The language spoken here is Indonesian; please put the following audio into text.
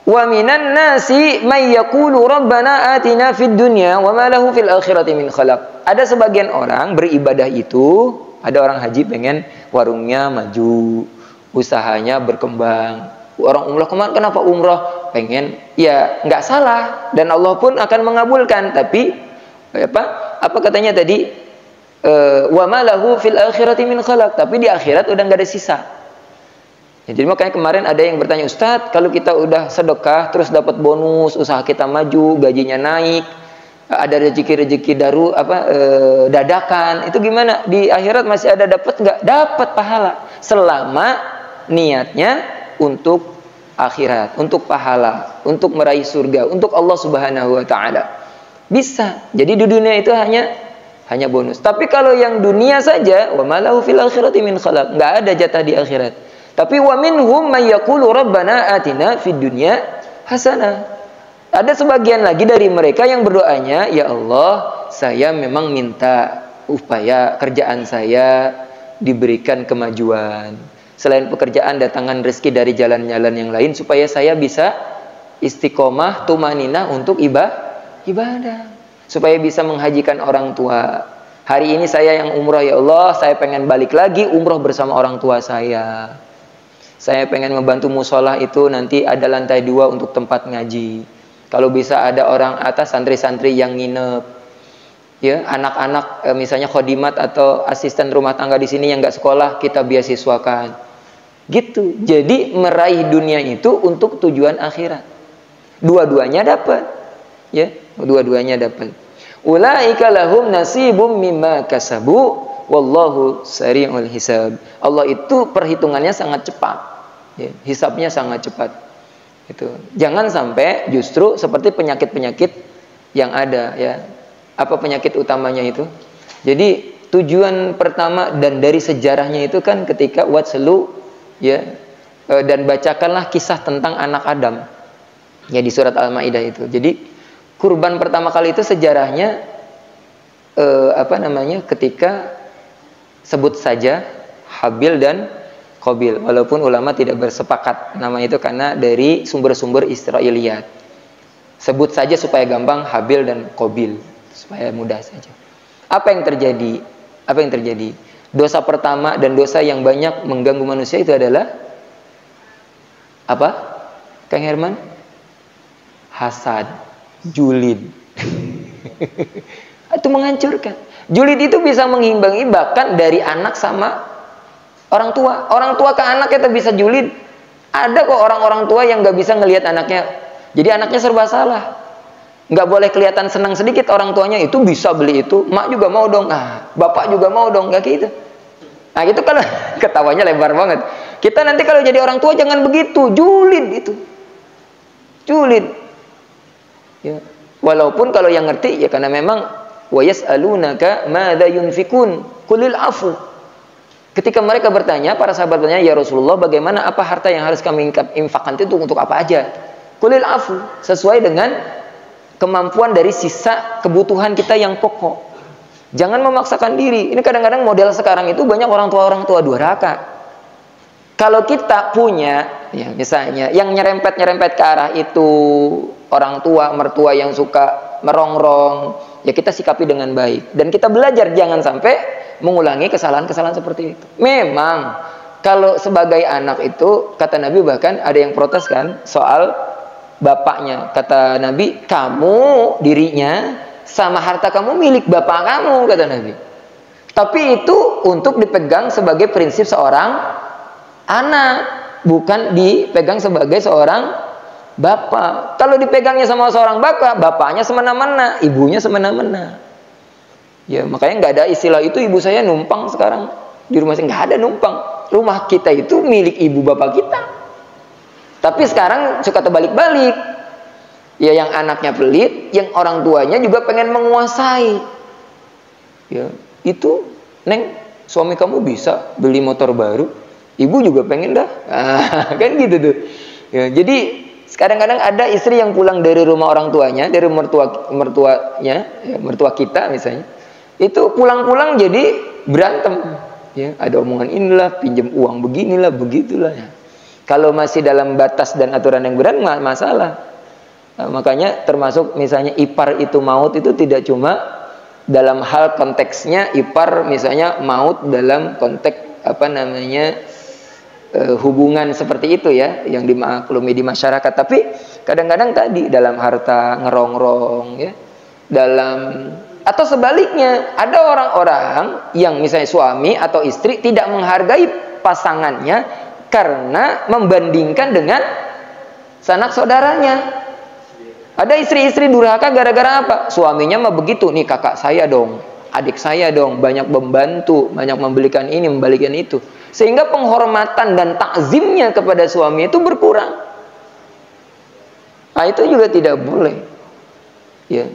Wa minan nasi may yaqulu rabbana atina fid dunya wa ma lahu fil akhirati min khalaq. Ada sebagian orang beribadah itu, ada orang haji pengen warungnya maju, usahanya berkembang. Orang umrah kemarin kenapa umrah? Pengen, ya nggak salah dan Allah pun akan mengabulkan. Tapi apa katanya tadi? Wa ma lahu fil akhirati min khalaq. Tapi di akhirat udah nggak ada sisa. Ya, jadi makanya kemarin ada yang bertanya, Ustadz, kalau kita udah sedekah terus dapat bonus, usaha kita maju, gajinya naik, ada rezeki-rezeki dadakan, itu gimana? Di akhirat masih ada dapat nggak? Dapat pahala selama niatnya untuk akhirat, untuk pahala, untuk meraih surga, untuk Allah Subhanahu wa taala. Bisa. Jadi di dunia itu hanya bonus. Tapi kalau yang dunia saja, wa malahu fil akhirati min khalaq, nggak ada jatah di akhirat. Tapi wa minhum may yaqulu rabbana atina fid dunya hasanah. Ada sebagian lagi dari mereka yang berdoanya, ya Allah, saya memang minta upaya kerjaan saya diberikan kemajuan. Selain pekerjaan, datangkan rezeki dari jalan-jalan yang lain supaya saya bisa istiqomah, tumaninah untuk ibadah. Supaya bisa menghajikan orang tua. Hari ini saya yang umrah, ya Allah, saya pengen balik lagi umrah bersama orang tua saya. Saya pengen membantu musola itu nanti ada lantai 2 untuk tempat ngaji. Kalau bisa ada orang atas santri-santri yang nginep. Ya, anak-anak misalnya khodimat atau asisten rumah tangga di sini yang nggak sekolah kita beasiswakan. Gitu. Jadi meraih dunia itu untuk tujuan akhirat. Dua-duanya dapat. Ya, dua-duanya dapat. Ulaika lahum nasibum mimma kasabu wallahu sari'ul hisab. Allah itu perhitungannya sangat cepat. Ya, hisabnya sangat cepat. Itu. Jangan sampai justru seperti penyakit-penyakit yang ada, ya. Apa penyakit utamanya itu? Jadi tujuan pertama dan dari sejarahnya itu kan ketika watslu, ya, dan bacakanlah kisah tentang anak Adam. Ya, di surat Al-Maidah itu. Jadi kurban pertama kali itu sejarahnya ketika sebut saja Habil dan Qabil, walaupun ulama tidak bersepakat nama itu karena dari sumber-sumber Israiliyat. Sebut saja supaya gampang Habil dan Qabil, supaya mudah saja. Apa yang terjadi? Dosa pertama dan dosa yang banyak mengganggu manusia itu adalah apa? Kang Herman? Hasad, julid. Itu menghancurkan. Julid itu bisa mengimbangi bahkan dari anak sama orang tua. Orang tua ke anaknya itu bisa julid. Ada kok orang-orang tua yang nggak bisa ngelihat anaknya. Jadi anaknya serba salah. Nggak boleh kelihatan senang sedikit orang tuanya, itu bisa beli itu. Mak juga mau dong. Bapak juga mau dong. Nggak gitu. Nah gitu kalau ketawanya lebar banget. Kita nanti kalau jadi orang tua jangan begitu. Julid itu. Julid. Ya. Walaupun kalau yang ngerti ya karena memang wa yas'alunaka madza yunfikun qulil afu. Ketika mereka bertanya, para sahabat bertanya, ya Rasulullah, bagaimana apa harta yang harus kami infakkan itu untuk apa aja? Qulil afu, sesuai dengan kemampuan dari sisa kebutuhan kita yang pokok. Jangan memaksakan diri. Ini kadang-kadang model sekarang itu banyak orang tua durhaka. Kalau kita punya, ya misalnya yang nyerempet ke arah itu orang tua, mertua yang suka merongrong, ya kita sikapi dengan baik. Dan kita belajar jangan sampai mengulangi kesalahan-kesalahan seperti itu. Memang kalau sebagai anak itu, kata Nabi bahkan ada yang protes kan soal bapaknya. Kata Nabi, kamu dirinya sama harta kamu milik bapak kamu, kata Nabi. Tapi itu untuk dipegang sebagai prinsip seorang anak, bukan dipegang sebagai seorang bapak. Kalau dipegangnya sama seorang bapak, bapaknya semena-mena, ibunya semena-mena. Ya makanya nggak ada istilah itu ibu saya numpang sekarang di rumah saya, nggak ada numpang. Rumah kita itu milik ibu bapak kita. Tapi sekarang suka terbalik-balik. Ya yang anaknya pelit, yang orang tuanya juga pengen menguasai. Ya itu, Neng, suami kamu bisa beli motor baru, ibu juga pengen dah. Kan gitu tuh. Ya, jadi kadang-kadang ada istri yang pulang dari rumah orang tuanya, dari mertuanya, ya, mertua kita misalnya. Itu pulang-pulang jadi berantem, ya ada omongan inilah, pinjam uang beginilah, begitulah, ya. Kalau masih dalam batas dan aturan yang benar, nggak masalah. Nah, makanya termasuk misalnya ipar itu maut itu tidak cuma dalam hal konteksnya ipar misalnya maut dalam konteks apa namanya hubungan seperti itu ya yang dimaklumi di masyarakat, tapi kadang-kadang tadi dalam harta ngerongrong ya, dalam atau sebaliknya ada orang-orang yang misalnya suami atau istri tidak menghargai pasangannya karena membandingkan dengan sanak saudaranya. Ada istri-istri durhaka gara-gara apa? Suaminya mah begitu, nih kakak saya dong, adik saya dong, banyak membantu, banyak membelikan ini, membelikan itu. Sehingga penghormatan dan takzimnya kepada suami itu berkurang. Nah, itu juga tidak boleh. Ya.